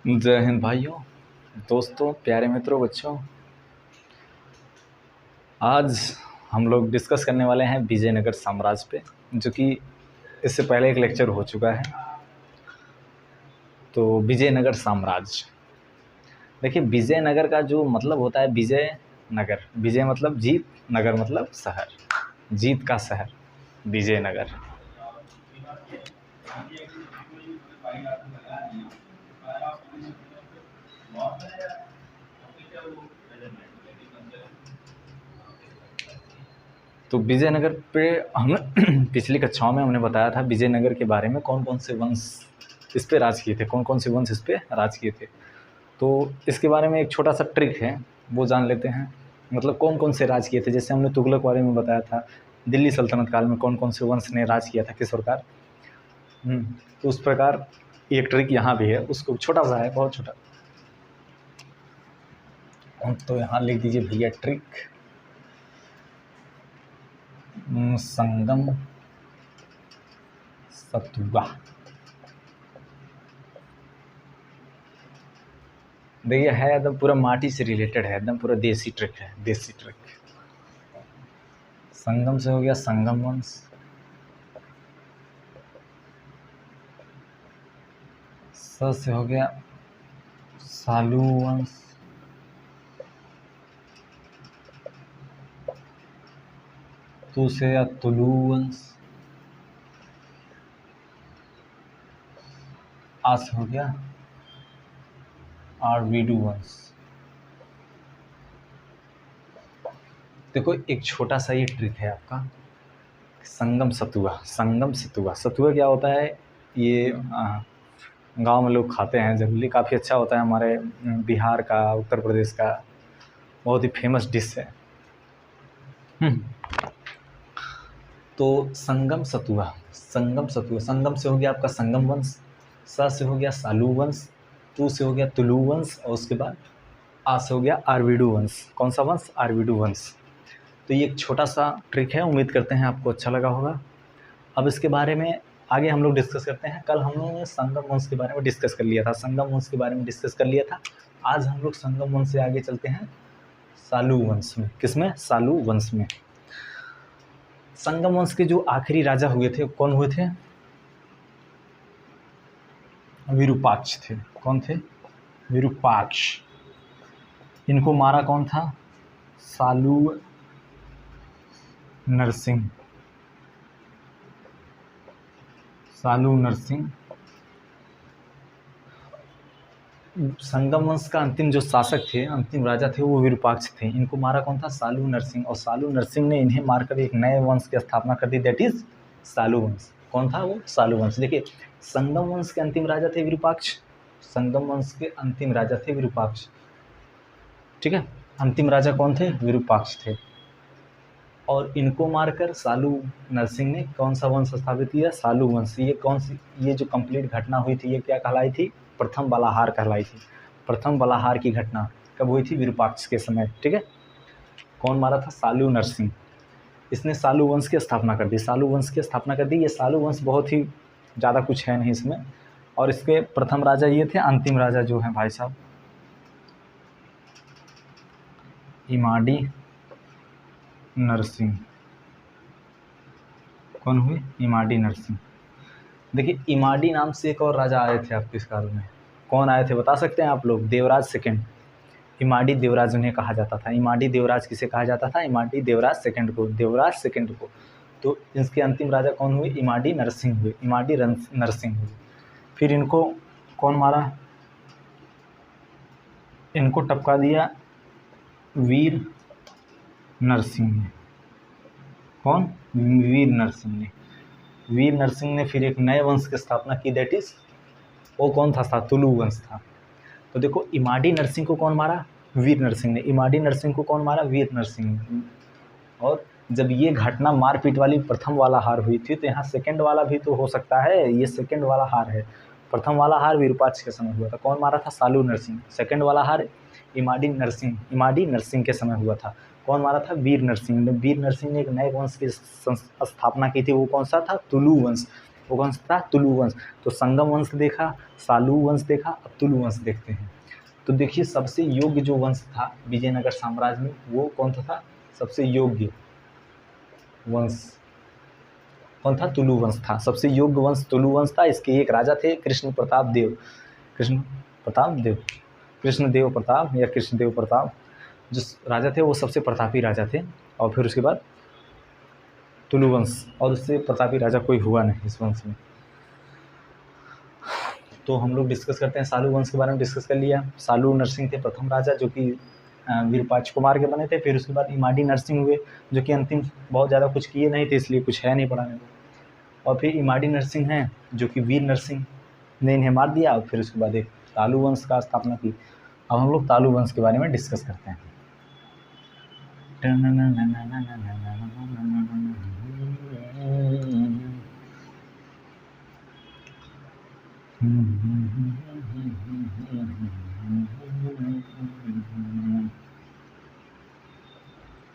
जय हिंद भाइयों, दोस्तों, प्यारे मित्रों, बच्चों। आज हम लोग डिस्कस करने वाले हैं विजयनगर साम्राज्य पे, जो कि इससे पहले एक लेक्चर हो चुका है। तो विजयनगर साम्राज्य, देखिए, विजयनगर का जो मतलब होता है विजय नगर। विजय मतलब जीत, नगर मतलब शहर, जीत का शहर विजयनगर। तो विजयनगर पे हम पिछली कक्षाओं में हमने बताया था विजयनगर के बारे में, कौन कौन से वंश इस पे राज किए थे, कौन कौन से वंश इस पे राज किए थे। तो इसके बारे में एक छोटा सा ट्रिक है, वो जान लेते हैं। मतलब कौन कौन से राज किए थे, जैसे हमने तुगलक बारे में बताया था, दिल्ली सल्तनत काल में कौन कौन से वंश ने राज किया था, किस प्रकार। तो उस प्रकार एक ट्रिक यहाँ भी है, उसको छोटा सा है, बहुत छोटा। तो यहाँ लिख दीजिए भैया ट्रिक, संगम सतुआ। देखिए, है एकदम पूरा माटी से रिलेटेड है, एकदम पूरा देसी ट्रिक है, देसी ट्रिक। संगम से हो गया संगम वंश, स से हो गया सालू वंश, तू से या तुलू वंश, आ से हो गया आरवीडू वंश। देखो, एक छोटा सा ये ट्रिक है आपका, संगम सतुआ। संगम सतुआ, सतुआ क्या होता है, ये गांव में लोग खाते हैं जनरली, काफ़ी अच्छा होता है। हमारे बिहार का, उत्तर प्रदेश का बहुत ही फेमस डिश है। तो संगम सतुआ, संगम सतुआ, संगम से हो गया आपका संगम वंश, स से हो गया सालू वंश, तू से हो गया तुलू वंश, और उसके बाद आ से हो गया आरवीडू वंश। कौन सा वंश? आरवीडू वंश। तो ये एक छोटा सा ट्रिक है, उम्मीद करते हैं आपको अच्छा लगा होगा। अब इसके बारे में आगे हम लोग डिस्कस करते हैं। कल हम लोगों ने संगम वंश के बारे में डिस्कस कर लिया था, संगम वंश के बारे में डिस्कस कर लिया था। आज हम लोग संगम वंश से आगे चलते हैं सालू वंश में। किसमें? सालू वंश में। संगम वंश के जो आखिरी राजा हुए थे, कौन हुए थे? विरूपाक्ष थे। कौन थे? विरूपाक्ष। इनको मारा कौन था? सालू नरसिंह। सालू नरसिंह। संगम वंश का अंतिम जो शासक थे, अंतिम राजा थे, वो विरूपाक्ष थे। इनको मारा कौन था? सालू नरसिंह। और सालू नरसिंह ने इन्हें मारकर एक नए वंश की स्थापना कर दी, दैट इज सालू वंश। कौन था वो? सालू वंश। देखिए, संगम वंश के अंतिम राजा थे विरूपाक्ष। संगम वंश के अंतिम राजा थे विरूपाक्ष, ठीक है। अंतिम राजा कौन थे? विरूपाक्ष थे। और इनको मारकर सालू नरसिंह ने कौन सा वंश स्थापित किया? सालू वंश। ये कौन सी, ये जो कंप्लीट घटना हुई थी, ये क्या कहलाई थी? प्रथम बलाहार कहलाई थी। प्रथम बलाहार की घटना कब हुई थी? विरूपाक्ष के समय, ठीक है। कौन मारा था? सालू नरसिंह। इसने सालू वंश की स्थापना कर दी, सालू वंश की स्थापना कर दी। ये सालू वंश बहुत ही ज़्यादा कुछ है नहीं इसमें। और इसके प्रथम राजा ये थे। अंतिम राजा जो हैं भाई साहब, इमाडी नरसिंह। कौन हुए? इमाडी नरसिंह। देखिए, इमाडी नाम से एक और राजा आए थे आपके इस काल में। कौन आए थे बता सकते हैं आप लोग? देवराज सेकंड। इमाडी देवराज उन्हें कहा जाता था। इमाडी देवराज किसे कहा जाता था? इमाडी देवराज सेकंड को, देवराज सेकंड को। तो इसके अंतिम राजा कौन हुए? इमाडी नरसिंह हुए, इमाडी नरसिंह हुए। फिर इनको कौन मारा? इनको टपका दिया वीर नरसिंह ने। कौन? वीर नरसिंह ने। वीर नरसिंह ने फिर एक नए वंश की स्थापना की, दैट इज, वो कौन था? तुलु वंश था। तो देखो, इमाडी नरसिंह को कौन मारा? वीर नरसिंह ने। इमाडी नरसिंह को कौन मारा? वीर नरसिंह ने। और जब ये घटना मारपीट वाली प्रथम वाला हार हुई थी, तो यहाँ सेकंड वाला भी तो हो सकता है। ये सेकंड वाला हार है। प्रथम वाला हार विरूपाक्ष के समय हुआ था। कौन मारा था? सालू नरसिंह। सेकंड वाला हार इमाडी नरसिंह के समय हुआ था। कौन मारा था? वीर नरसिंह ने। वीर नरसिंह ने एक नए वंश की स्थापना की थी। वो कौन सा था? तुलु वंश। वो कौन सा था? तुलु वंश। तो संगम वंश देखा, सालू वंश देखा, अब तुलु वंश देखते हैं। तो देखिए सबसे योग्य जो वंश था विजयनगर साम्राज्य में वो कौन सा था? सबसे योग्य वंश कौन था? तुलु वंश था। सबसे योग्य वंश तुलु वंश था। इसके एक राजा थे कृष्ण प्रताप देव, कृष्ण प्रताप देव, कृष्णदेव प्रताप या कृष्णदेव प्रताप जो राजा थे वो सबसे प्रतापी राजा थे। और फिर उसके बाद तुलु वंश, और उससे प्रतापी राजा कोई हुआ नहीं इस वंश में। तो हम लोग डिस्कस करते हैं सालू वंश के बारे में। डिस्कस कर लिया। सालू नरसिंह थे प्रथम राजा जो कि विरूपाक्ष कुमार के बने थे। फिर उसके बाद इमाडी नरसिंह हुए जो कि अंतिम बहुत ज़्यादा कुछ किए नहीं थे, इसलिए कुछ है नहीं पढ़ाने को। और फिर इमाडी नरसिंह हैं जो कि वीर नरसिंह ने इन्हें मार दिया। और फिर उसके बाद एक तालु वंश का स्थापना की। अब हम लोग तालु वंश के बारे में डिस्कस करते हैं।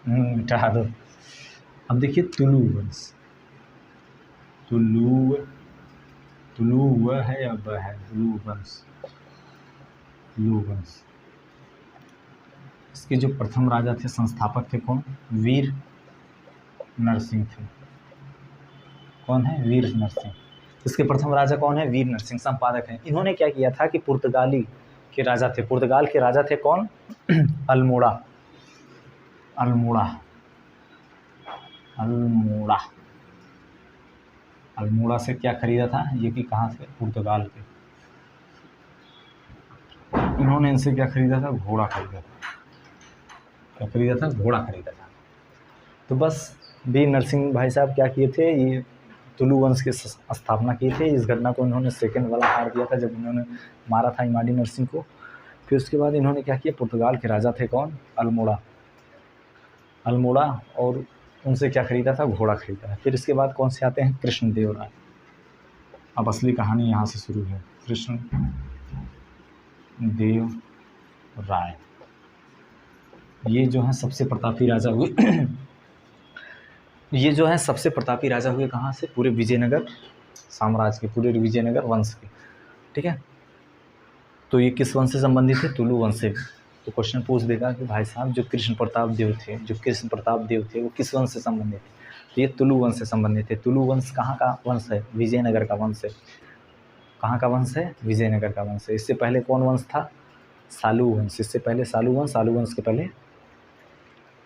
मिटा दो। अब देखिए तुलु वंश, तुलु वह है या वह है? तुलु वंश, तुलु वंश। इसके जो प्रथम राजा थे, संस्थापक थे कौन? वीर नरसिंह थे। कौन है? वीर नरसिंह। इसके प्रथम राजा कौन है? वीर नरसिंह। संपादक हैं। इन्होंने क्या किया था कि पुर्तगाली के राजा थे। पुर्तगाल के राजा थे कौन? अल्मोड़ा, अल्मोड़ा, अल्मोड़ा। अल्मोड़ा से क्या खरीदा था? ये कि कहाँ से? पुर्तगाल के। इन्होंने इनसे क्या खरीदा था? घोड़ा खरीदा था। क्या खरीदा था? घोड़ा खरीदा था। तो बस वीर नरसिंह भाई साहब क्या किए थे? ये तुलु वंश की स्थापना की थी। इस घटना को इन्होंने सेकंड वाला हार दिया था जब इन्होंने मारा था इमाडी नरसिंह को। फिर उसके बाद इन्होंने क्या किया? पुर्तगाल के राजा थे कौन? अल्मोड़ा, अल्मोड़ा। और उनसे क्या खरीदा था? घोड़ा खरीदा। फिर इसके बाद कौन से आते हैं? कृष्णदेव राय। अब असली कहानी यहाँ से शुरू है। कृष्णदेव राय ये जो है सबसे प्रतापी राजा हुए। ये जो है सबसे प्रतापी राजा हुए कहाँ से? पूरे विजयनगर साम्राज्य के, पूरे विजयनगर वंश के। ठीक है। तो ये किस वंश से संबंधित है? तुलु वंश से। तो क्वेश्चन पूछ देगा कि भाई साहब जो कृष्ण प्रताप देव थे, जो कृष्ण प्रताप देव थे वो किस वंश से संबंधित थे? तो ये तुलु वंश से संबंधित है। तुलु वंश कहाँ का वंश है? विजयनगर का वंश है। कहाँ का वंश है? विजयनगर का वंश है। इससे पहले कौन वंश था? सालू वंश। इससे पहले सालू वंश, सालू वंश के पहले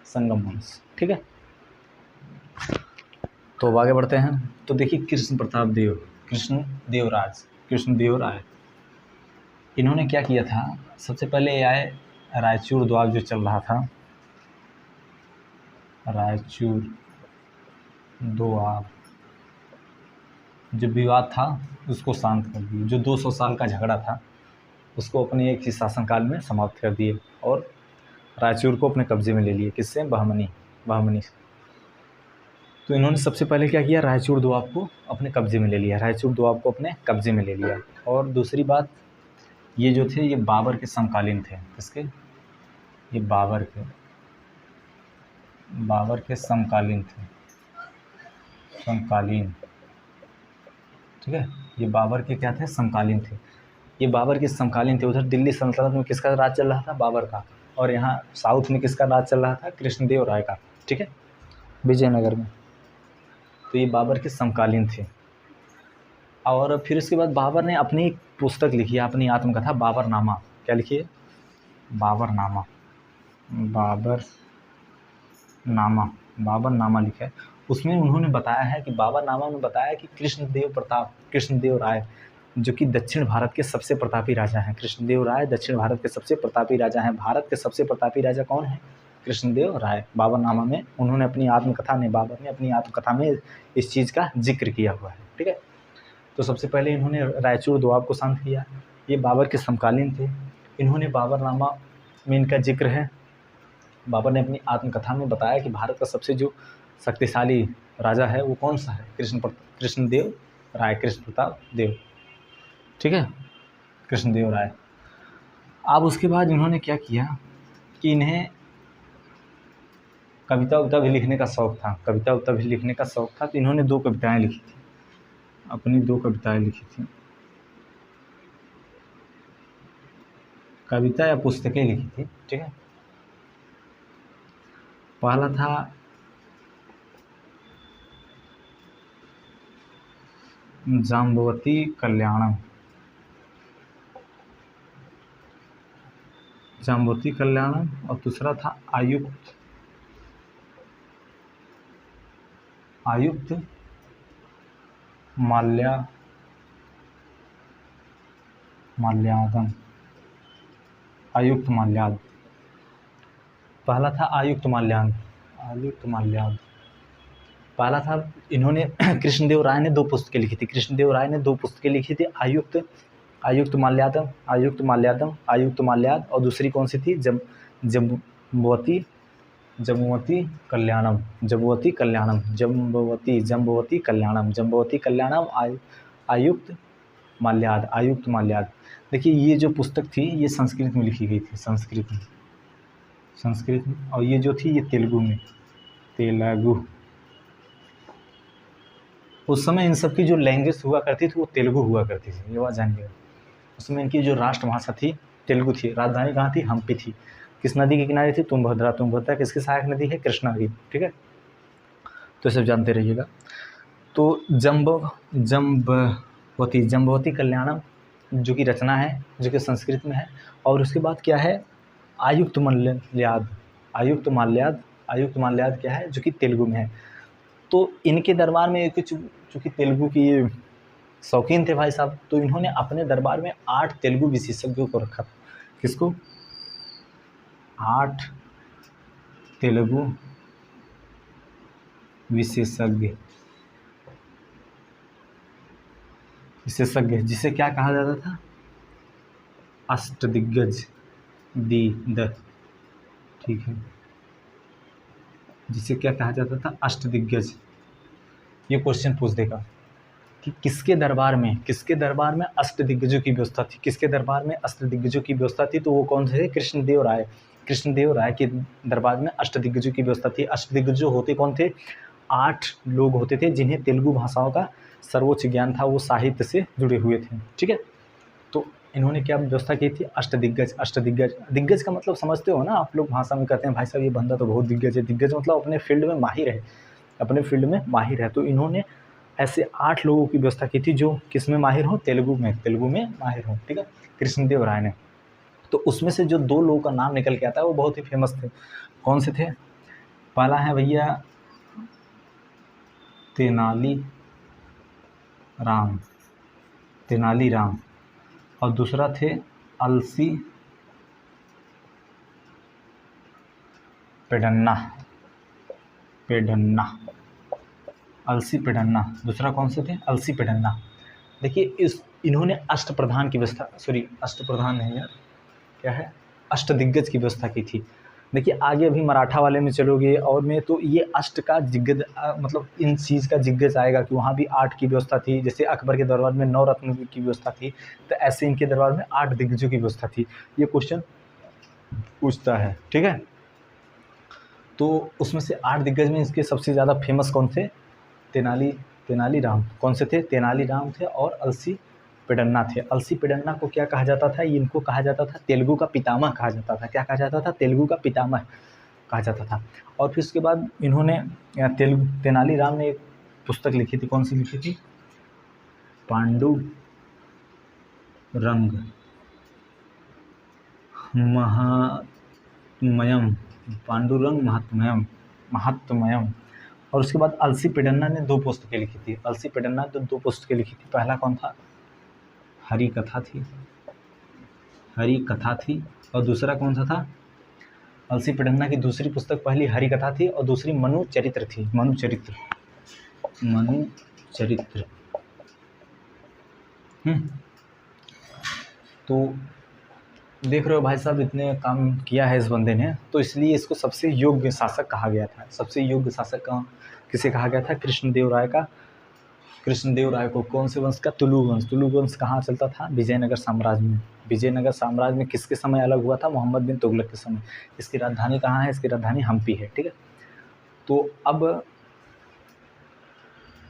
संगम वंश। ठीक है। तो अब आगे बढ़ते हैं। तो देखिए कृष्ण प्रताप देव, कृष्णदेवराज, कृष्णदेव राय, इन्होंने क्या किया था? सबसे पहले आए रायचूर द्वार जो चल रहा था, रायचूर द्वार जो विवाद था उसको शांत कर दिए। जो 200 साल का झगड़ा था उसको अपने एक ही शासनकाल में समाप्त कर दिए और रायचूर को अपने कब्जे में ले लिए। किससे? बहमनी से। तो इन्होंने सबसे पहले क्या किया? रायचूर दोआब को अपने कब्जे में ले लिया। रायचूर दोआब को अपने कब्जे में ले लिया। और दूसरी बात, ये जो थे ये बाबर के समकालीन थे। किसके? ये बाबर के समकालीन थे, समकालीन। ठीक है। ये बाबर के क्या थे? समकालीन थे। ये बाबर के समकालीन थे। उधर दिल्ली सल्तनत में किसका राज चल रहा था? बाबर का। और यहाँ साउथ में किसका राज चल रहा था? कृष्णदेव राय का। ठीक है, विजयनगर में। तो ये बाबर के समकालीन थे। और फिर उसके बाद बाबर ने अपनी एक पुस्तक लिखी है, अपनी आत्मकथा बाबरनामा। क्या लिखी है? बाबरनामा, बाबरनामा लिखा है। उसमें उन्होंने बताया है कि बाबरनामा में बताया कि कृष्णदेव राय जो कि दक्षिण भारत के सबसे प्रतापी राजा हैं। कृष्णदेव राय दक्षिण भारत के सबसे प्रतापी राजा हैं। भारत के सबसे प्रतापी राजा कौन है? कृष्णदेव राय। बाबरनामा में उन्होंने अपनी आत्मकथा में, बाबर ने अपनी आत्मकथा में इस चीज़ का जिक्र किया हुआ है। ठीक है। तो सबसे पहले इन्होंने रायचूर दोआब को शांत किया। ये बाबर के समकालीन थे। इन्होंने बाबरनामा में इनका जिक्र है। बाबर ने अपनी आत्मकथा में बताया कि भारत का सबसे जो शक्तिशाली राजा है वो कौन सा है? कृष्णदेव राय, कृष्ण प्रताप देव। ठीक है, कृष्णदेव राय। अब उसके बाद इन्होंने क्या किया कि इन्हें कविता भी लिखने का शौक़ था। तो इन्होंने 2 कविताएं लिखी थी। अपनी 2 कविताएं लिखी थी, कविता या पुस्तकें लिखी थी, ठीक है। पहला था जाम्बवती कल्याणम, जाम्बवती कल्याणम, और दूसरा था आयुक्त माल्यादम, आयुक्त माल्याद। पहला था आयुक्त माल्याद। पहला था, इन्होंने कृष्णदेव राय ने 2 पुस्तकें लिखी थी। कृष्णदेव राय ने 2 पुस्तकें लिखी थी, आयुक्त माल्याद, और दूसरी कौन सी थी, जम्बवती कल्याणम, आयुक्त माल्याद। देखिए ये जो पुस्तक थी ये संस्कृत में लिखी गई थी, संस्कृत में, और ये जो थी ये तेलुगु। उस समय इन सब की जो लैंग्वेज हुआ करती थी वो तेलुगु हुआ करती थी, ये बात जानिएगा। उस समय इनकी जो राष्ट्रभाषा थी तेलुगु थी। राजधानी कहाँ थी, हम्पी थी। किस नदी के किनारे थी, तुंगभद्रा किसकी सहायक नदी है, कृष्णा नदी, ठीक है। तो सब जानते रहिएगा। तो जम्बवती कल्याणम जो कि रचना है, जो कि संस्कृत में है, और उसके बाद क्या है, आयुक्त माल्याद क्या है, जो कि तेलुगु में है। तो इनके दरबार में कुछ, चूँकि तेलुगु की शौकीन थे भाई साहब, तो इन्होंने अपने दरबार में 8 तेलुगु विशेषज्ञों को रखा था। किसको, 8 तेलुगु विशेषज्ञ, जिसे क्या कहा जाता था, अष्टदिग्गज, ठीक है, जिसे क्या कहा जाता था, अष्टदिग्गज। ये क्वेश्चन पूछ देगा कि किसके दरबार में अष्टदिग्गजों की व्यवस्था थी, तो वो कौन थे, कृष्णदेव राय के दरबार में अष्टदिग्गजों की व्यवस्था थी। अष्टदिग्गज होते कौन थे, 8 लोग होते थे जिन्हें तेलुगु भाषाओं का सर्वोच्च ज्ञान था, वो साहित्य से जुड़े हुए थे, ठीक है। तो इन्होंने क्या व्यवस्था की थी, दिग्गज का मतलब समझते हो ना आप लोग, भाषा में कहते हैं भाई साहब ये बंदा तो बहुत दिग्गज है। दिग्गज मतलब अपने फील्ड में माहिर है। तो इन्होंने ऐसे 8 लोगों की व्यवस्था की थी जो किस में माहिर हो, तेलुगु में माहिर हो, ठीक है, कृष्णदेव राय ने। तो उसमें से जो 2 लोगों का नाम निकल के आता है वो बहुत ही फेमस थे। कौन से थे, पहला है भैया तेनाली राम, और दूसरा थे अलसी पेडन्ना, दूसरा कौन से थे, अलसी पेडन्ना। देखिए इन्होंने अष्टप्रधान नहीं यार, क्या है, अष्टदिग्गज की व्यवस्था की थी। देखिए आगे अभी मराठा वाले में चलोगे और में, तो ये अष्ट का दिग्गज, मतलब इन चीज़ का दिग्गज आएगा कि वहाँ भी 8 की व्यवस्था थी। जैसे अकबर के दरबार में 9 रत्न की व्यवस्था थी, तो ऐसे इनके दरबार में 8 दिग्गजों की व्यवस्था थी। ये क्वेश्चन पूछता है, ठीक है। तो उसमें से 8 दिग्गज में इसके सबसे ज़्यादा फेमस कौन थे, तेनालीराम। कौन से थे, तेनालीराम थे, और अलसी पेडन्ना थे। अलसी पेडन्ना को क्या कहा जाता था, इनको कहा जाता था तेलुगु का पितामह कहा जाता था। क्या कहा जाता था, तेलुगु का पितामह कहा जाता था। और फिर उसके बाद इन्होंने तेनालीराम ने एक पुस्तक लिखी थी, कौन सी लिखी थी, पांडुरंग महात्म्यम। और उसके बाद अलसी पेडन्ना ने 2 पुस्तकें लिखी थी। पहला कौन था, हरि कथा थी, और दूसरा कौन सा था, अलसी पेडन्ना की दूसरी पुस्तक, पहली हरि कथा थी और दूसरी मनु चरित्र थी। तो देख रहे हो भाई साहब, इतने काम किया है इस बंदे ने, तो इसलिए इसको सबसे योग्य शासक कहा गया था। सबसे योग्य शासक किसे कहा गया था, कृष्णदेव राय को। कौन से वंश का, तुलु वंश कहाँ चलता था, विजयनगर साम्राज्य में किसके समय अलग हुआ था, मोहम्मद बिन तुगलक के समय। इसकी राजधानी कहाँ है, इसकी राजधानी हम्पी है, ठीक है। तो अब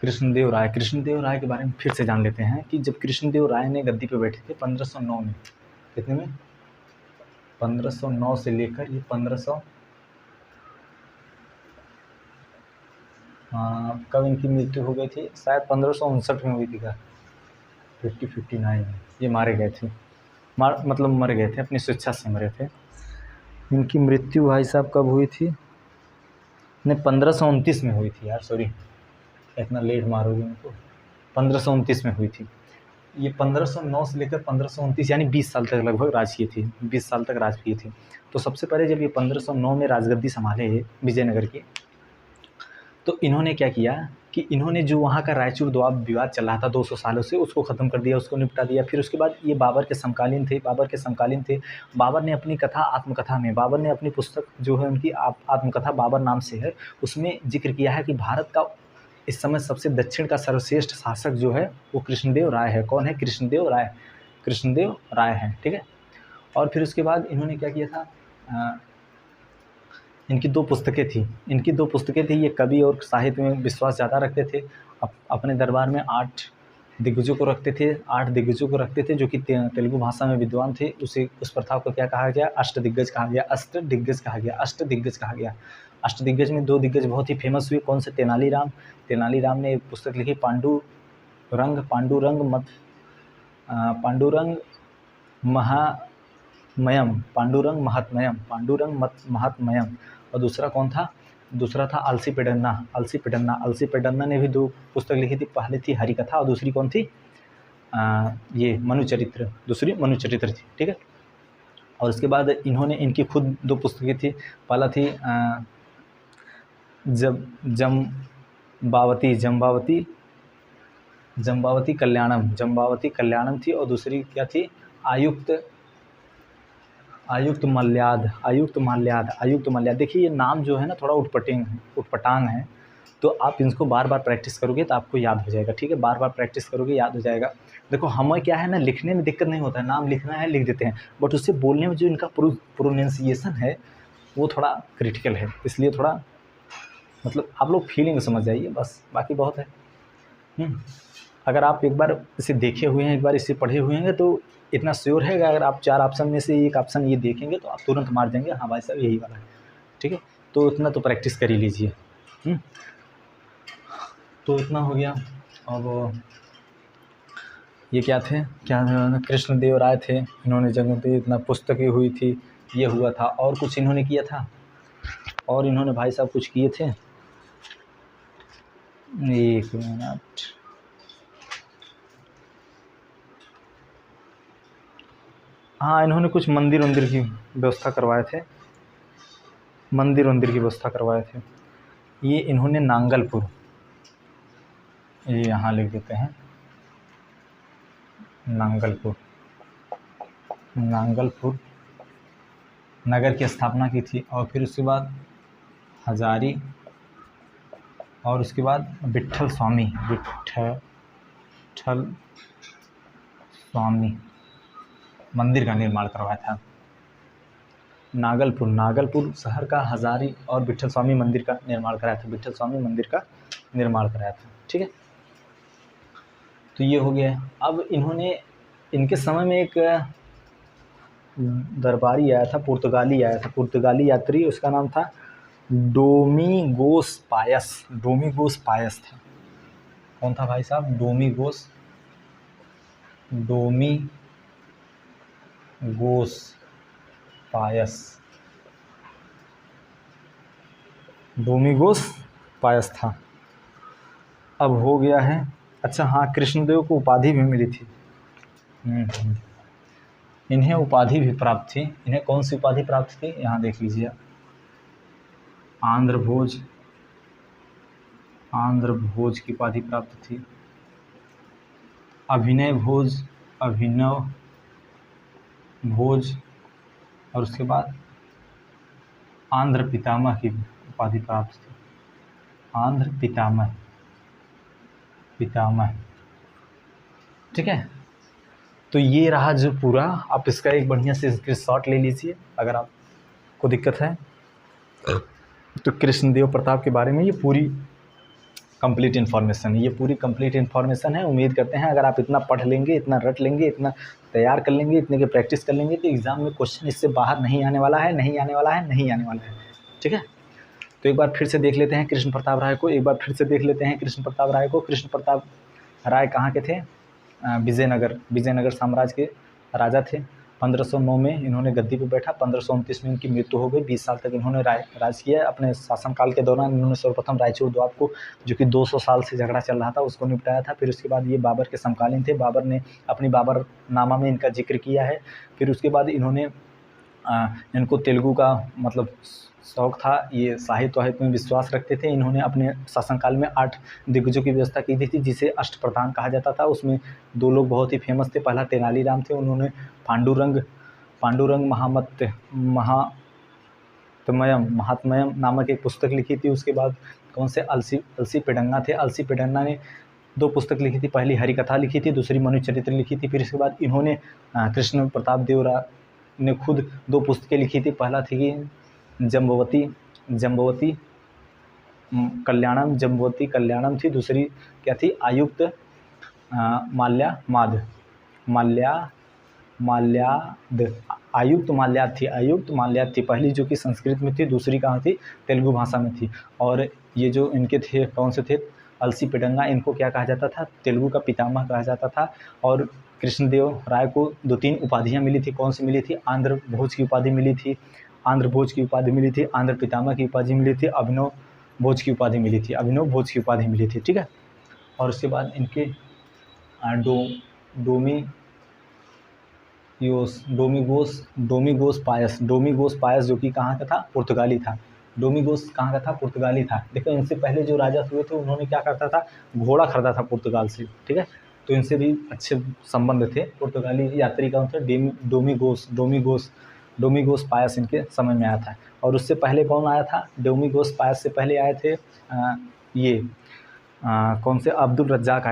कृष्णदेव राय। कृष्णदेव राय के बारे में फिर से जान लेते हैं कि जब कृष्णदेव राय ने गद्दी पे बैठे थे 1509 में, कितने में, 1509 से लेकर ये 1500, कब इनकी मृत्यु हो गई थी, शायद 1559 में हुई थी क्या, 59 में ये मारे गए थे, मतलब मर गए थे, अपनी स्वेच्छा से मरे थे। इनकी मृत्यु भाई साहब कब हुई थी, नहीं 1529 में हुई थी यार, सॉरी इतना लेट मारोगे उनको, 1529 में हुई थी। ये 1509 से लेकर 1529 यानी 20 साल तक लगभग राज किए थे, 20 साल तक राज किए थे। तो सबसे पहले जब ये 1509 में राजगद्दी संभाले विजयनगर की, तो इन्होंने क्या किया कि इन्होंने जो वहाँ का रायचूर दोआब विवाद चल रहा था 200 सालों से, उसको ख़त्म कर दिया, उसको निपटा दिया। फिर उसके बाद ये बाबर के समकालीन थे, बाबर ने अपनी कथा आत्मकथा में, बाबर ने अपनी पुस्तक जो है उनकी आत्मकथा बाबर नाम से है, उसमें जिक्र किया है कि भारत का इस समय सबसे दक्षिण का सर्वश्रेष्ठ शासक जो है वो कृष्णदेव राय है। कौन है, कृष्णदेव राय, कृष्णदेव राय है, ठीक है। और फिर उसके बाद इन्होंने क्या किया था, इनकी दो पुस्तकें थी, ये कवि और साहित्य में विश्वास ज़्यादा रखते थे। अपने दरबार में 8 दिग्गजों को रखते थे जो कि तेलुगु भाषा में विद्वान थे। उस प्रथा को क्या कहा गया, अष्टदिग्गज कहा गया। अष्टदिग्गज में 2 दिग्गज बहुत ही फेमस हुए, कौन से, तेनालीराम ने एक पुस्तक लिखी पांडुरंग महात्म्यम, और दूसरा कौन था, दूसरा था आलसी पेडन्ना ने भी 2 पुस्तक लिखी थी, पहली थी हरिकथा और दूसरी कौन थी, ये मनुचरित्र, दूसरी मनुचरित्र थी, ठीक है। और उसके बाद इनकी खुद 2 पुस्तकें थी, पहला थी जम्बावती कल्याणम थी, और दूसरी क्या थी, आयुक्त मल्याद। देखिए ये नाम जो है ना थोड़ा उटपटांग है, तो आप इनको बार बार प्रैक्टिस करोगे तो आपको याद हो जाएगा, ठीक है, बार बार प्रैक्टिस करोगे याद हो जाएगा। देखो हमें क्या है ना, लिखने में दिक्कत नहीं होता है, नाम लिखना है लिख देते हैं, बट उससे बोलने में जो इनका प्रोनाउंसिएशन है वो थोड़ा क्रिटिकल है, इसलिए थोड़ा मतलब आप लोग फीलिंग समझ जाइए बस, बाकी बहुत है। अगर आप एक बार इसे देखे हुए हैं, एक बार इसे पढ़े हुए हैं, तो इतना श्योर है कि अगर आप 4 ऑप्शन में से एक ऑप्शन ये देखेंगे तो आप तुरंत मार देंगे, हाँ भाई साहब यही वाला है, ठीक है। तो इतना तो प्रैक्टिस कर ही लीजिए। तो इतना हो गया। अब ये क्या थे, कृष्णदेव राय थे, इन्होंने जगह पे इतना पुस्तकें हुई थी, ये हुआ था, और कुछ इन्होंने किया था, और इन्होंने भाई साहब कुछ किए थे, एक मिनट, हाँ इन्होंने कुछ मंदिर की व्यवस्था करवाए थे, ये इन्होंने नांगलपुर, ये यहाँ लिख देते हैं, नांगलपुर नगर की स्थापना की थी, और फिर उसके बाद हजारी, और उसके बाद विट्ठल स्वामी मंदिर का निर्माण करवाया था। नागलपुर शहर का हजारी और विट्ठल स्वामी मंदिर का निर्माण कराया था, ठीक है। तो ये हो गया। अब इनके समय में एक दरबारी आया था, पुर्तगाली यात्री, उसका नाम था डोमिगोस पायस था। कौन था भाई साहब, डोमिगोस पायस था। अब हो गया है, अच्छा हाँ, कृष्णदेव को उपाधि भी मिली थी, इन्हें उपाधि भी प्राप्त थी। इन्हें कौन सी उपाधि प्राप्त थी, यहाँ देख लीजिए, आंध्र भोज की उपाधि प्राप्त थी, अभिनव भोज, और उसके बाद आंध्र पितामह की उपाधि प्राप्त थी, आंध्र पितामह, ठीक है। तो ये रहा जो पूरा, आप इसका एक बढ़िया से स्क्रीनशॉट ले लीजिए अगर आपको दिक्कत है तो। कृष्णदेव प्रताप के बारे में ये पूरी कंप्लीट इन्फॉर्मेशन, ये पूरी कंप्लीट इन्फॉर्मेशन है। उम्मीद करते हैं अगर आप इतना पढ़ लेंगे, इतना रट लेंगे, इतना तैयार कर लेंगे, इतने की प्रैक्टिस कर लेंगे तो एग्ज़ाम में क्वेश्चन इससे बाहर नहीं आने वाला है, नहीं आने वाला है, नहीं आने वाला है। ठीक है, तो एक बार फिर से देख लेते हैं कृष्ण प्रताप राय को, एक बार फिर से देख लेते हैं कृष्ण प्रताप राय को। कृष्ण प्रताप राय कहाँ के थे? विजयनगर साम्राज्य के राजा थे। 1509 में इन्होंने गद्दी पर बैठा, 1529 में इनकी मृत्यु हो गई। 20 साल तक इन्होंने राज किया। अपने शासनकाल के दौरान इन्होंने सर्वप्रथम रायचूर द्वार को, जो कि 200 साल से झगड़ा चल रहा था, उसको निपटाया था। फिर उसके बाद ये बाबर के समकालीन थे। बाबर ने अपनी बाबरनामा में इनका जिक्र किया है। फिर उसके बाद इन्होंने इनको तेलुगु का मतलब शौक़ था, ये साहित्य वाहित्य में विश्वास रखते थे। इन्होंने अपने शासनकाल में 8 दिग्गजों की व्यवस्था की थी जिसे अष्टप्रधान कहा जाता था। उसमें 2 लोग बहुत ही फेमस थे। पहला तेनालीराम थे, उन्होंने पांडुरंग महात्म्यम नामक एक पुस्तक लिखी थी। उसके बाद कौन से अलसी पेडंगा थे। अलसी पेडंगा ने 2 पुस्तक लिखी थी, पहली हरिकथा लिखी थी, दूसरी मनुचरित्र लिखी थी। फिर इसके बाद इन्होंने कृष्ण प्रताप देव राय ने खुद 2 पुस्तकें लिखी थी। पहला थी कि जम्बवती कल्याणम थी, दूसरी क्या थी? आयुक्त माल्याद थी। पहली जो कि संस्कृत में थी, दूसरी कहाँ थी? तेलुगु भाषा में थी। और ये जो इनके थे, कौन से थे? अलसी पेडंगा, इनको क्या कहा जाता था? तेलुगु का पितामह कहा जाता था। और कृष्णदेव राय को 2-3 उपाधियाँ मिली थी। कौन सी मिली थी? आंध्र भोज की उपाधि मिली थी, आंध्र पितामह की उपाधि मिली थी, अभिनव भोज की उपाधि मिली थी। ठीक है, और उसके बाद इनके डोमिगोस पायस जो कि कहाँ का था? पुर्तगाली था। डोमिगोस कहाँ का था? पुर्तगाली था। देखो, इनसे पहले जो राजा हुए थे उन्होंने क्या करता था? घोड़ा खरीदा था पुर्तगाल से। ठीक है, तो इनसे भी अच्छे संबंध थे। पुर्तगाली यात्री का था डोमिगोस पायस इनके समय में आया था। और उससे पहले कौन आया था? डोमिगोस पायस से पहले आए थे कौन से? अब्दुल रज्जाक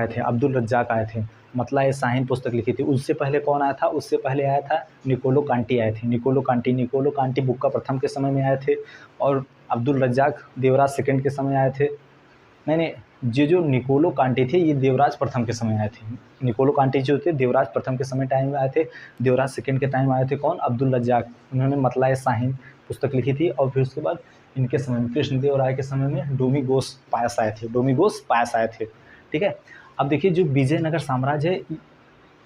आए थे। मतला ए शाहीन पुस्तक लिखी थी। उससे पहले कौन आया था? उससे पहले आया था निकोलो कांटी आए थे। निकोलो कांटी बुक्का प्रथम के समय में आए थे। और अब्दुल रज्जाक देवराज सेकंड के समय आए थे। नहीं, जो निकोलो कांटी थे ये देवराज प्रथम के समय आए थे। निकोलो कांटी जो थे देवराज प्रथम के समय टाइम में आए थे। देवराज सेकंड के टाइम आए थे कौन? अब्दुल रज्जाक। उन्होंने मतला ए शाहीन पुस्तक लिखी थी। और फिर उसके बाद इनके समय में, कृष्णदेव राय के समय में डोमिगोस पायस आए थे। ठीक है, अब देखिए जो विजयनगर साम्राज्य है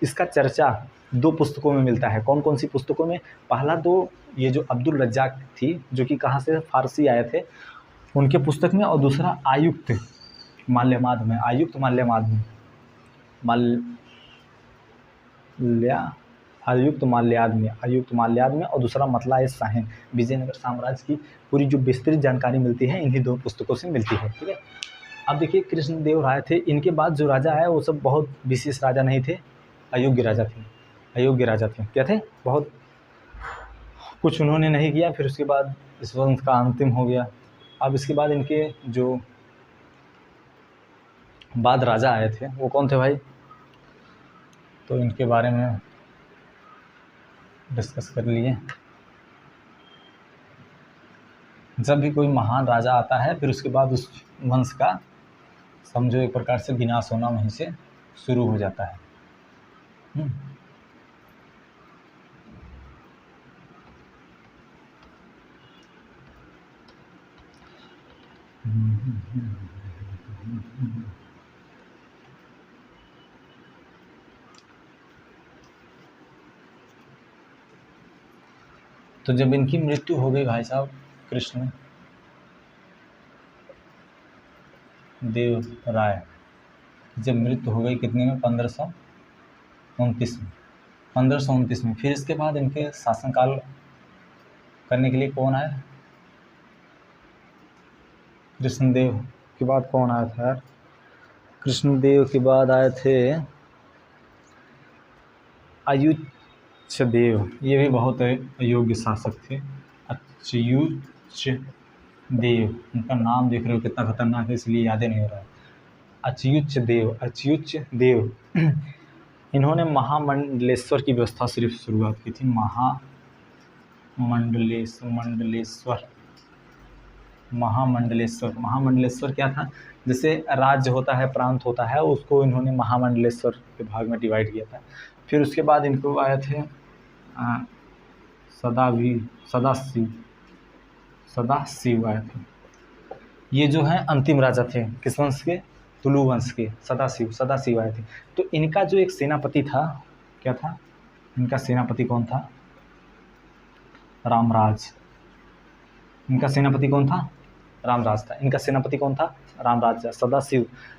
इसका चर्चा 2 पुस्तकों में मिलता है। कौन कौन सी पुस्तकों में? पहला तो ये जो अब्दुल रज्जाक थी, जो कि कहाँ से? फारसी आए थे, उनके पुस्तक में। और दूसरा आयुक्त माल्यामाद में, और दूसरा मतला ए शाहीन। विजयनगर साम्राज्य की पूरी जो विस्तृत जानकारी मिलती है इन्हीं 2 पुस्तकों से मिलती है। ठीक है, अब देखिए कृष्णदेव राय थे, इनके बाद जो राजा आए वो सब बहुत विशेष राजा नहीं थे, अयोग्य राजा थे। क्या थे? बहुत कुछ उन्होंने नहीं किया। फिर उसके बाद इस वंश का अंतिम हो गया। अब इसके बाद इनके जो बाद राजा आए थे वो कौन थे भाई? तो इनके बारे में डिस्कस कर लिए। जब भी कोई महान राजा आता है फिर उसके बाद उस वंश का समझो एक प्रकार से विनाश होना वहीं से शुरू हो जाता है। तो जब इनकी मृत्यु हो गई भाई साहब, कृष्ण देव राय जब मृत्यु हो गई कितने में? 1529 में। फिर इसके बाद इनके शासनकाल करने के लिए कौन आया? कृष्णदेव के बाद कौन आया था यार? कृष्णदेव के बाद आए थे अच्युतदेव। ये भी बहुत योग्य शासक थे, अच्युतदेव। उनका नाम देख रहे हो कितना खतरनाक है, इसलिए याद ही नहीं हो रहा है। अच्युतदेव इन्होंने महामंडलेश्वर की व्यवस्था सिर्फ शुरुआत की थी। महामंडलेश्वर महामंडलेश्वर। महामंडलेश्वर क्या था, जैसे राज्य होता है, प्रांत होता है, उसको इन्होंने महामंडलेश्वर के भाग में डिवाइड किया था। फिर उसके बाद इनको आए थे सदाशिव आए थे। ये जो है अंतिम राजा थे, किस वंश के, तुलु वंश के, सदाशिव आए थे। तो इनका जो एक सेनापति था, क्या था, इनका सेनापति कौन था, रामराज। इनका सेनापति कौन था, रामराज था। इनका सेनापति कौन था, रामराज।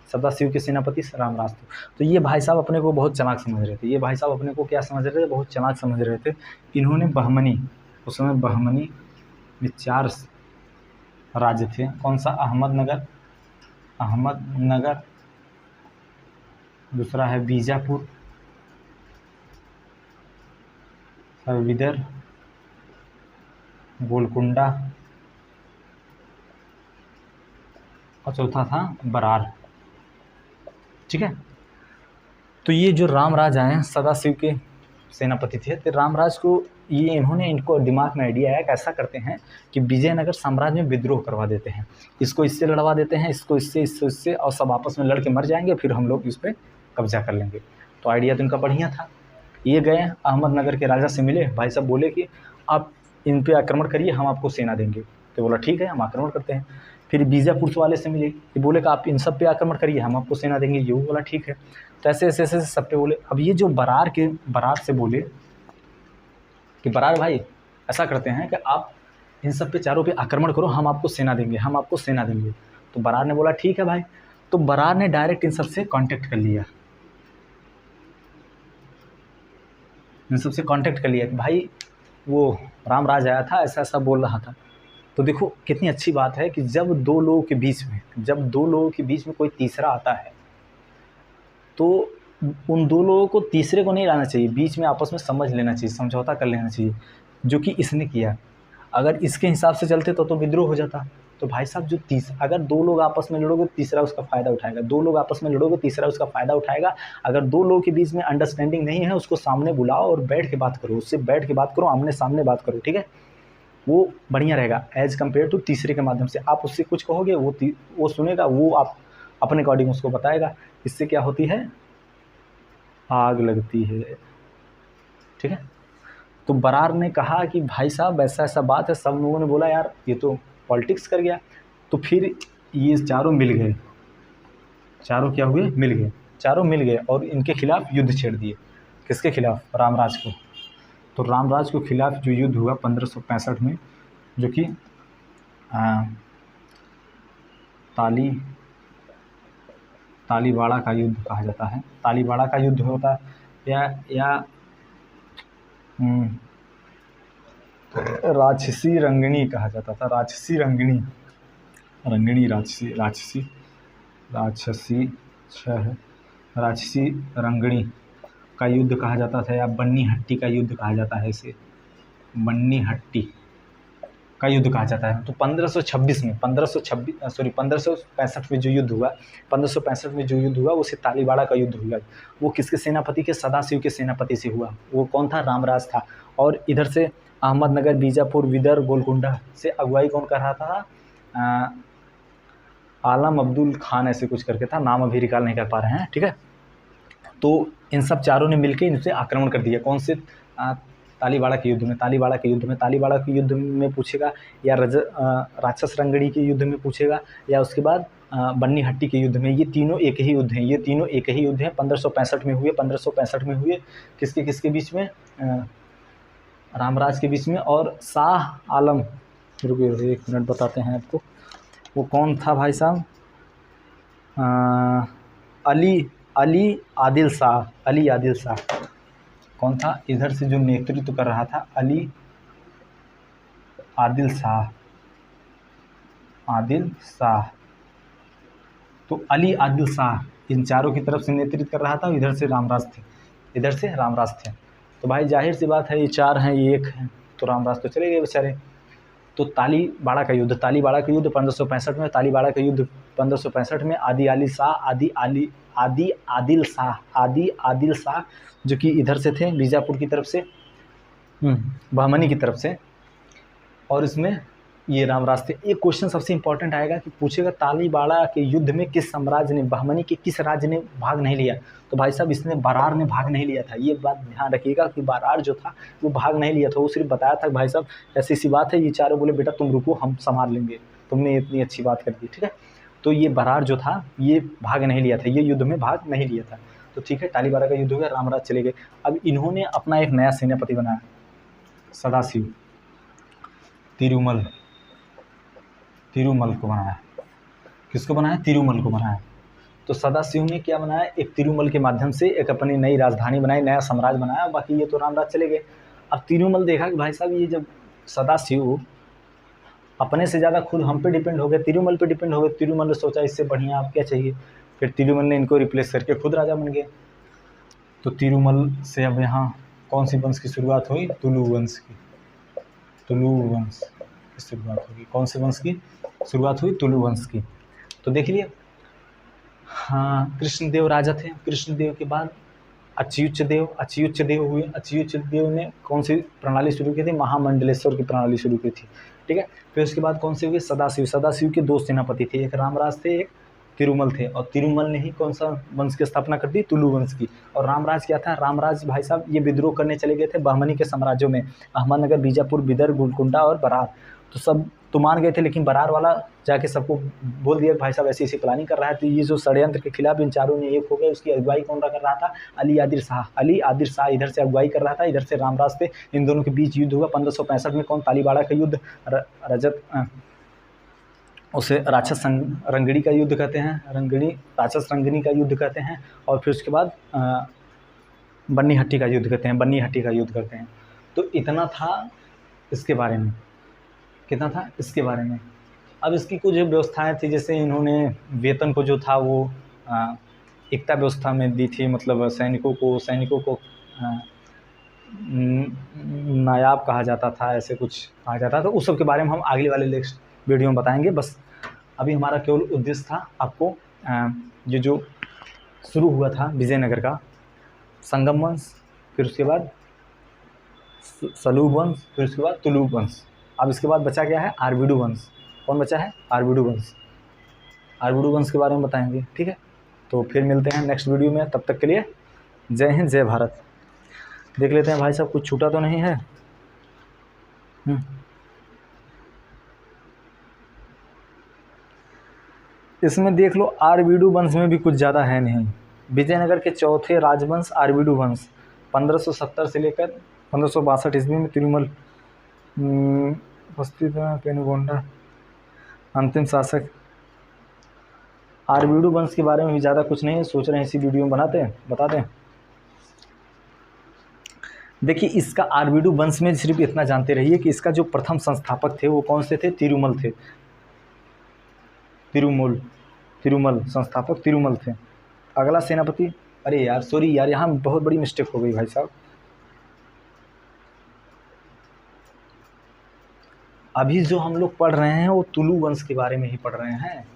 सदाशिव के सेनापति रामराज थे। तो ये भाई साहब अपने को बहुत चालाक समझ रहे थे। ये भाई साहब अपने को क्या समझ रहे थे, बहुत चालाक समझ रहे थे। इन्होंने बहमनी, उस समय बहमनी में 4 राज्य थे। कौन सा, अहमदनगर, दूसरा है बीजापुर, विदर, गोलकुंडा, और चौथा था बरार। ठीक है। तो ये जो रामराज आए सदाशिव के सेनापति थे, तो रामराज को ये इनको दिमाग में आइडिया आया कि ऐसा करते हैं कि विजयनगर साम्राज्य में विद्रोह करवा देते हैं, इसको इससे लड़वा देते हैं, इसको इससे, और सब आपस में लड़ के मर जाएंगे, फिर हम लोग इस पर कब्जा कर लेंगे। तो आइडिया तो इनका बढ़िया था। ये गए अहमदनगर के राजा से मिले, भाई साहब बोले कि आप इन पे आक्रमण करिए, हम आपको सेना देंगे। तो बोला ठीक है, हम आक्रमण करते हैं। फिर बीजापुर वाले से मिले, ये बोले कि आप इन सब पे आक्रमण करिए, हम आपको सेना देंगे। ये बोला ठीक है। तो ऐसे सब पे बोले। अब ये जो बरार से बोले कि बरार भाई ऐसा करते हैं कि आप इन सब पे चारों पे आक्रमण करो, हम आपको सेना देंगे। तो बरार ने बोला ठीक है भाई। तो बरार ने डायरेक्ट इन सब से कांटेक्ट कर लिया, कि भाई वो रामराज आया था, ऐसा ऐसा बोल रहा था। तो देखो कितनी अच्छी बात है कि जब दो लोगों के बीच में कोई तीसरा आता है, तो उन दो लोगों को, तीसरे को नहीं लाना चाहिए, बीच में आपस में समझ लेना चाहिए, समझौता कर लेना चाहिए, जो कि इसने किया। अगर इसके हिसाब से चलते तो विद्रोह हो जाता। तो भाई साहब अगर दो लोग आपस में लड़ोगे, तीसरा उसका फ़ायदा उठाएगा, दो लोग आपस में लड़ोगे, तीसरा उसका फ़ायदा उठाएगा। अगर दो लोगों के बीच में अंडरस्टैंडिंग नहीं है, उसको सामने बुलाओ और बैठ के बात करो, उससे बैठ के बात करो, आमने सामने बात करो, ठीक है। वो बढ़िया रहेगा एज़ कम्पेयर टू तीसरे के माध्यम से। आप उससे कुछ कहोगे, वो सुनेगा, वो आप अपने अकॉर्डिंग उसको बताएगा। इससे क्या होती है, आग लगती है, ठीक है। तो बरार ने कहा कि भाई साहब ऐसा ऐसा बात है। सब लोगों ने बोला यार ये तो पॉलिटिक्स कर गया। तो फिर ये चारों मिल गए, चारों मिल गए और इनके खिलाफ युद्ध छेड़ दिए। किसके खिलाफ, रामराज को। तो रामराज के खिलाफ जो युद्ध हुआ 1565 में, जो कि तालीबाड़ा का युद्ध कहा जाता है। तालीबाड़ा का युद्ध होता है या राक्षसी रंगनी कहा जाता था। राक्षसी रंगनी का युद्ध कहा जाता था, या बन्नी हट्टी का युद्ध कहा जाता है। इसे बन्नी हट्टी का युद्ध कहा जाता है। तो 1565 में जो युद्ध हुआ, 1565 में जो युद्ध हुआ वो से तालीबाड़ा का युद्ध हुआ। वो किसके सेनापति के, सदाशिव के सेनापति से हुआ। वो कौन था, रामराज था। और इधर से अहमदनगर, बीजापुर, विदर, गोलकुंडा से अगुवाई कौन कर रहा था, आलम अब्दुल खान ऐसे कुछ करके था, नाम अभी रिकॉल नहीं कर पा रहे हैं, ठीक है। तो इन सब चारों ने मिलकर इनसे आक्रमण कर दिया। कौन से, तालीबाड़ा के युद्ध में पूछेगा, या राक्षस रंगड़ी के युद्ध में पूछेगा, या उसके बाद बन्नी हट्टी के युद्ध में। ये तीनों एक ही युद्ध हैं, 1565 में हुए। 1565 में हुए किसके बीच में, रामराज के बीच में और शाह आलम। रुकिए 1 मिनट बताते हैं आपको, वो कौन था भाई साहब, अली आदिल शाह कौन था। इधर से जो नेतृत्व कर रहा था, आदिल शाह। तो अली आदिल शाह इन चारों की तरफ से नेतृत्व कर रहा था। इधर से रामराज थे। तो भाई जाहिर सी बात है, ये 4 हैं, ये 1 है, तो रामराज तो चले गए बेचारे। तो तालीबाड़ा का युद्ध 1565 में। तालीबाड़ा का युद्ध 1565 में आदि आदिल शाह जो कि इधर से थे, बीजापुर की तरफ से, बहमनी की तरफ से। और इसमें ये रामराज थे। एक क्वेश्चन सबसे इंपॉर्टेंट आएगा कि पूछेगा तालीबाड़ा के युद्ध में किस साम्राज्य ने, बहमनी के किस राज्य ने भाग नहीं लिया। तो भाई साहब इसने बरार ने भाग नहीं लिया था। ये बात ध्यान रखिएगा कि बरार जो था वो भाग नहीं लिया था, वो सिर्फ बताया था भाई साहब ऐसी सी बात है। ये चारों बोले बेटा तुम रुको हम संभाल लेंगे, तुमने इतनी अच्छी बात कर दी, ठीक है। तो ये बरार जो था ये भाग नहीं लिया था, ये युद्ध में भाग नहीं लिया था। तो ठीक है, तालीबाड़ा का युद्ध हो गया, रामराज चले गए। अब इन्होंने अपना एक नया सेनापति बनाया, सदाशिव तिरुमल, तिरुमल को बनाया। किसको बनाया? तिरुमल को बनाया। तो सदाशिव ने क्या बनाया? एक तिरुमल के माध्यम से एक अपनी नई राजधानी बनाई, नया साम्राज्य बनाया। बाकी ये तो रामराज चले गए। अब तिरुमल देखा कि भाई साहब ये जब सदाशिव अपने से ज़्यादा खुद हम पे डिपेंड हो गए, तिरुमल पे डिपेंड हो गए, तिरुमल ने सोचा इससे बढ़िया आप क्या चाहिए, फिर तिरुमल ने इनको रिप्लेस करके खुद राजा बन गए। तो तिरुमल से अब यहाँ कौन सी वंश की शुरुआत हुई? तुलु वंश की। तुलु वंश की शुरुआत होगी। कौन से वंश की शुरुआत हुई? तुलु वंश की। तो देख लिए, हाँ, कृष्णदेव राजा थे। कृष्णदेव के बाद अच्युत देव हुए। अच्युत देव ने कौन सी प्रणाली शुरू की थी? महामंडलेश्वर की प्रणाली शुरू की थी, ठीक है। फिर उसके बाद कौन से हुए? सदाशिव। सदाशिव के दो सेनापति थे, एक रामराज थे, एक तिरुमल थे। और तिरुमल ने ही कौन सा वंश की स्थापना कर दी? तुलु वंश की। और रामराज क्या था? रामराज भाई साहब ये विद्रोह करने चले गए थे बहमनी के साम्राज्यों में, अहमदनगर, बीजापुर, बिदर, गोलकुंडा और बरार। तो सब तो मान गए थे, लेकिन बरार वाला जाके सबको बोल दिया भाई साहब ऐसी ऐसी प्लानिंग कर रहा है। तो ये जो षड्यंत्र के खिलाफ इन चारों ने एक हो गए। उसकी अगुवाई कौन कर रहा था? अली आदिल शाह। अली आदिल शाह इधर से अगुवाई कर रहा था, इधर से रामराज थे। इन दोनों के बीच युद्ध हुआ 1565 में। कौन? तालीबाड़ा का युद्ध। रजत उसे राक्षस रंगड़ी का युद्ध कहते हैं, रंगड़ी राक्षस रंगनी का युद्ध कहते हैं। और फिर उसके बाद बन्नी हट्टी का युद्ध कहते हैं, बन्नी हट्टी का युद्ध करते हैं। तो इतना था इसके बारे में। कितना था इसके बारे में? अब इसकी कुछ व्यवस्थाएं थी, जैसे इन्होंने वेतन को जो था वो एकता व्यवस्था में दी थी, मतलब सैनिकों को नायाब कहा जाता था, ऐसे कुछ कहा जाता था। उस सब के बारे में हम अगले वाले नेक्स्ट वीडियो में बताएंगे। बस अभी हमारा केवल उद्देश्य था आपको ये जो शुरू हुआ था विजयनगर का संगम वंश, फिर उसके बाद सलूब वंश, फिर उसके बाद तुलुक वंश। अब इसके बाद बचा क्या है? आरवीडू वंश। कौन बचा है? आरवीडू वंश। आरवीडू वंश के बारे में बताएंगे, ठीक है। तो फिर मिलते हैं नेक्स्ट वीडियो में, तब तक के लिए जय हिंद जय भारत। देख लेते हैं भाई साहब कुछ छूटा तो नहीं है। इसमें देख लो आरवीडू वंश में भी कुछ ज़्यादा है नहीं। विजयनगर के चौथे राजवंश आरवीडू वंश 1570 से लेकर 1562 ईस्वी में तिरुमल उपस्थित पेनुगोंडा अंतिम शासक। आरवीडू वंश के बारे में भी ज़्यादा कुछ नहीं है, सोच रहे हैं इसी वीडियो में बताते हैं। देखिए इसका आरवीडू वंश में सिर्फ इतना जानते रहिए कि इसका जो प्रथम संस्थापक थे वो कौन से थे? तिरुमल थे। तिरुमल संस्थापक तिरुमल थे। अगला सेनापति, अरे यार सॉरी यार, यहाँ बहुत बड़ी मिस्टेक हो गई भाई साहब। अभी जो हम लोग पढ़ रहे हैं वो तुलु वंश के बारे में ही पढ़ रहे हैं,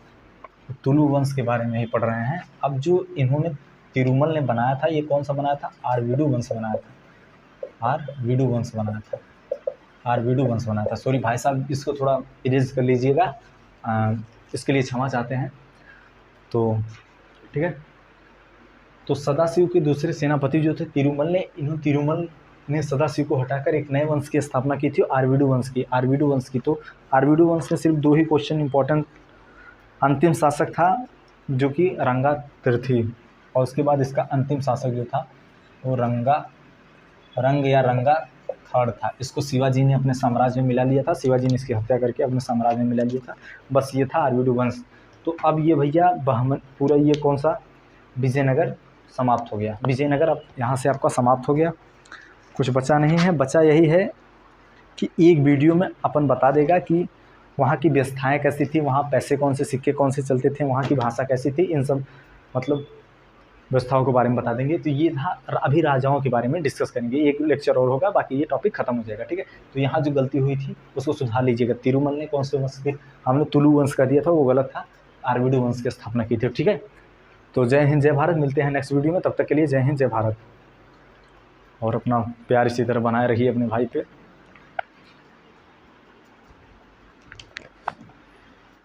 तुलु वंश के बारे में ही पढ़ रहे हैं। अब जो इन्होंने तिरुमल ने बनाया था ये कौन सा बनाया था? आरवीडू वंश बनाया था। आरवीडू वंश बनाया था। आरवीडू वंश बनाया था। सॉरी भाई साहब, इसको थोड़ा इरेज कर लीजिएगा, इसके लिए क्षमा चाहते हैं। तो ठीक है। तो सदाशिव के दूसरे सेनापति जो थे तिरुमल ने सदाशिव को हटाकर एक नए वंश की स्थापना की थी, आरवीडू वंश की। तो आरवीडू वंश में सिर्फ दो ही क्वेश्चन इंपॉर्टेंट। अंतिम शासक था जो कि रंगा तीर्थी, और उसके बाद इसका अंतिम शासक जो था वो रंगा थर्ड था। इसको शिवाजी ने अपने साम्राज्य में मिला लिया था। शिवाजी ने इसकी हत्या करके अपने साम्राज्य में मिला लिया था। बस ये था आरवीडू वंश। तो अब ये भैया बहमन पूरा ये कौन सा विजयनगर समाप्त हो गया। विजयनगर अब यहाँ से आपका समाप्त हो गया, कुछ बचा नहीं है। बचा यही है कि एक वीडियो में अपन बता देगा कि वहाँ की व्यवस्थाएँ कैसी थी, वहाँ पैसे कौन से, सिक्के कौन से चलते थे, वहाँ की भाषा कैसी थी, इन सब मतलब व्यवस्थाओं के बारे में बता देंगे। तो ये था, अभी राजाओं के बारे में डिस्कस करेंगे। एक लेक्चर और होगा, बाकी ये टॉपिक खत्म हो जाएगा, ठीक है। तो यहाँ जो गलती हुई थी उसको सुधार लीजिएगा। तिरुमल ने कौन से वंश के, हमने तुलु वंश का दिया था, वो गलत था। आरवीडू वंश की स्थापना की थी, ठीक है। तो जय हिंद जय भारत, मिलते हैं नेक्स्ट वीडियो में, तब तक के लिए जय हिंद जय भारत। और अपना प्यार इसी तरह बनाए रखिए अपने भाई पे।